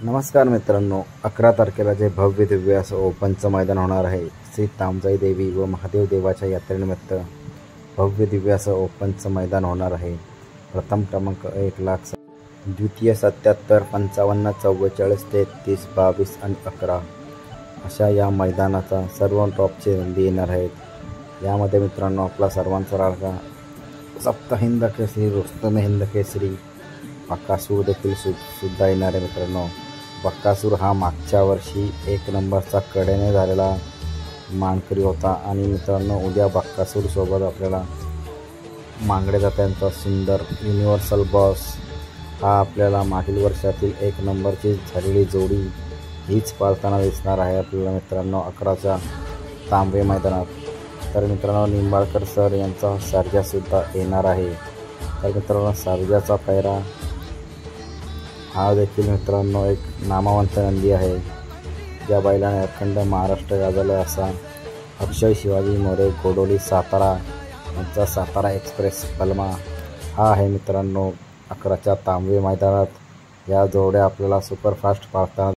नमस्कार मित्रांनो, 11 तारखेला जे भव्य दिव्य असं ओपनचं मैदान होणार आहे, श्री तामजाई देवी व महादेव देवाच्या यात्रेनिमित्त भव्य दिव्य असं ओपनचं मैदान होणार आहे। प्रथम क्रमांक 1 लाख, द्वितीय 77, 55, 44, 33, 22 आणि 11 अशा या मैदानाचा सर्व टॉपचे नंदी येणार आहेत। यामध्ये मित्रांनो आपला सर्वांचा लाडका सप्तहिंद केसरी, रुस्तम हिंद केसरी बकासूर देखील सुद्धा येणार आहे। मित्रांनो, बकासूर हा मागच्या वर्षी 1 नंबरचा कडेने झालेला मानकरी होता आणि मित्रांनो उद्या बकासूर सोबत आपल्याला मांगडे जात्यांचा सुंदर युनिव्हर्सल बॉस हा आपल्याला मागील वर्षातील 1 नंबरची झालेली जोडी हीच पाळताना दिसणार आहे आपल्याला मित्रांनो 11च्या तांबे मैदानात। तर मित्रांनो निंबाळकर सर यांचा सर्जासुद्धा येणार आहे। तर मित्रांनो सर्जाचा पैरा हा देखील मित्रांनो एक नामवंत नंदी आहे, ज्या बैलाने अखंड महाराष्ट्र गाजवला असा अक्षय शिवाजी मोरे कोडोली सातारा यांचा सातारा एक्सप्रेस पलमा हा आहे मित्रांनो 11च्या तांबे मैदानात। या जोड्या आपल्याला सुपरफास्ट पाळताना